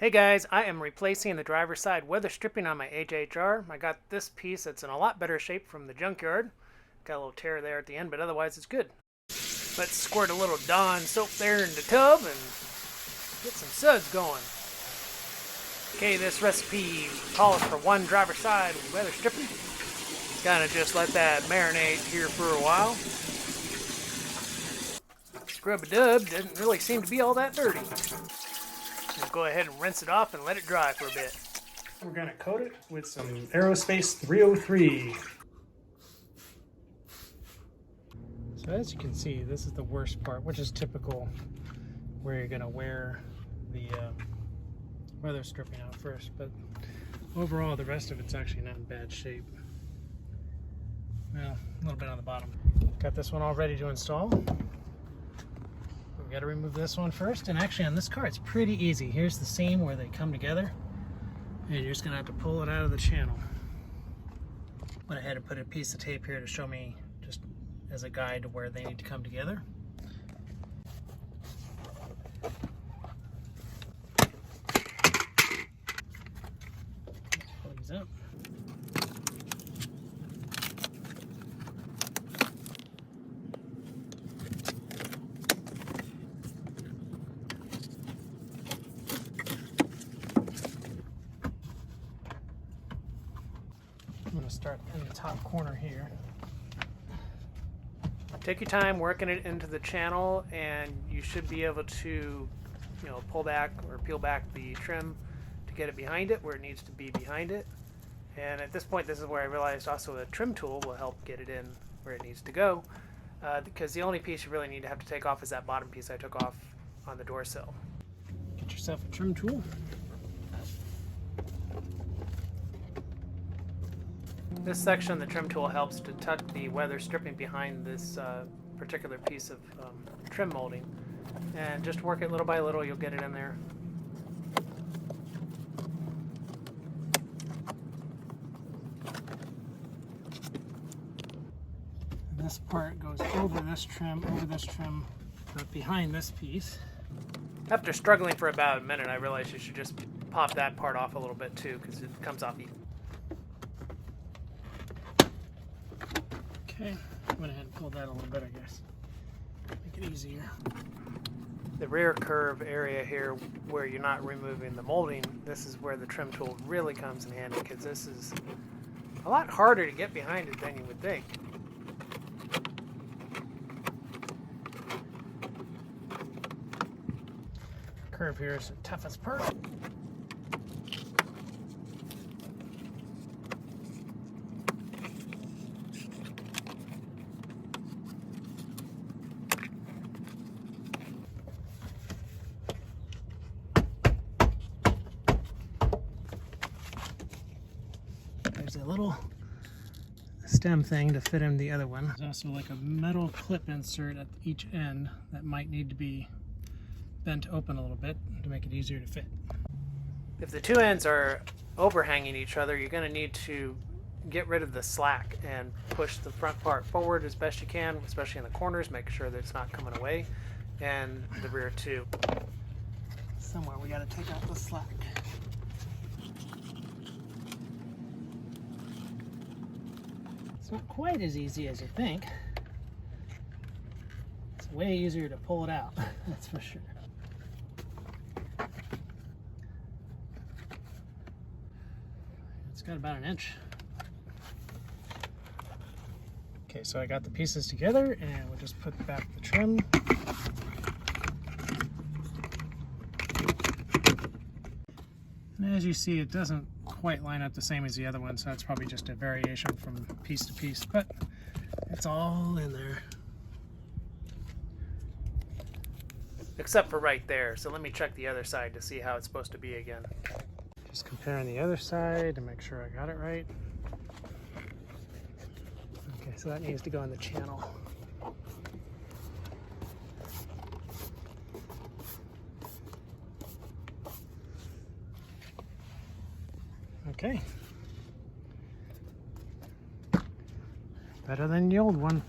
Hey guys, I am replacing the driver's side weather stripping on my HHR. I got this piece that's in a lot better shape from the junkyard. Got a little tear there at the end, but otherwise it's good. Let's squirt a little Dawn soap there in the tub and get some suds going. Okay, this recipe calls for one driver's side weather stripping. Kind of just let that marinate here for a while. Scrub-a-dub doesn't really seem to be all that dirty. We'll go ahead and rinse it off and let it dry for a bit. We're going to coat it with some Aerospace 303. So as you can see, this is the worst part, which is typical where you're going to wear the weather stripping out first. But overall, the rest of it's actually not in bad shape. Well, a little bit on the bottom. Got this one all ready to install. We got to remove this one first, and actually on this car it's pretty easy. Here's the seam where they come together, and you're just gonna have to pull it out of the channel. Went ahead and put a piece of tape here to show me, just as a guide to where they need to come together. Pull these up. I'm going to start in the top corner here. Take your time working it into the channel, and you should be able to, pull back or peel back the trim to get it behind it where it needs to be behind it. And at this point, this is where I realized also a trim tool will help get it in where it needs to go, because the only piece you really need to have to take off is that bottom piece I took off on the door sill. Get yourself a trim tool. This section, the trim tool helps to tuck the weather stripping behind this particular piece of trim molding. And just work it little by little, you'll get it in there. This part goes over this trim, but behind this piece. After struggling for about a minute, I realized you should just pop that part off a little bit too, because it comes off even. Okay, went ahead and pulled that a little bit, I guess. Make it easier. The rear curve area here, where you're not removing the molding, this is where the trim tool really comes in handy, because this is a lot harder to get behind it than you would think. Curve here is the toughest part. There's a little stem thing to fit in the other one. There's also like a metal clip insert at each end that might need to be bent open a little bit to make it easier to fit. If the two ends are overhanging each other, you're going to need to get rid of the slack and push the front part forward as best you can, especially in the corners. Make sure that it's not coming away, and the rear too. Somewhere we got to take out the slack. It's not quite as easy as you think. It's way easier to pull it out, that's for sure. It's got about an inch. Okay, so I got the pieces together, and we'll just put back the trim. And as you see, it doesn't quite line up the same as the other one, so that's probably just a variation from piece to piece, but it's all in there. Except for right there. So let me check the other side to see how it's supposed to be again. Just comparing the other side to make sure I got it right. Okay, so that needs to go in the channel. Okay. Better than the old one.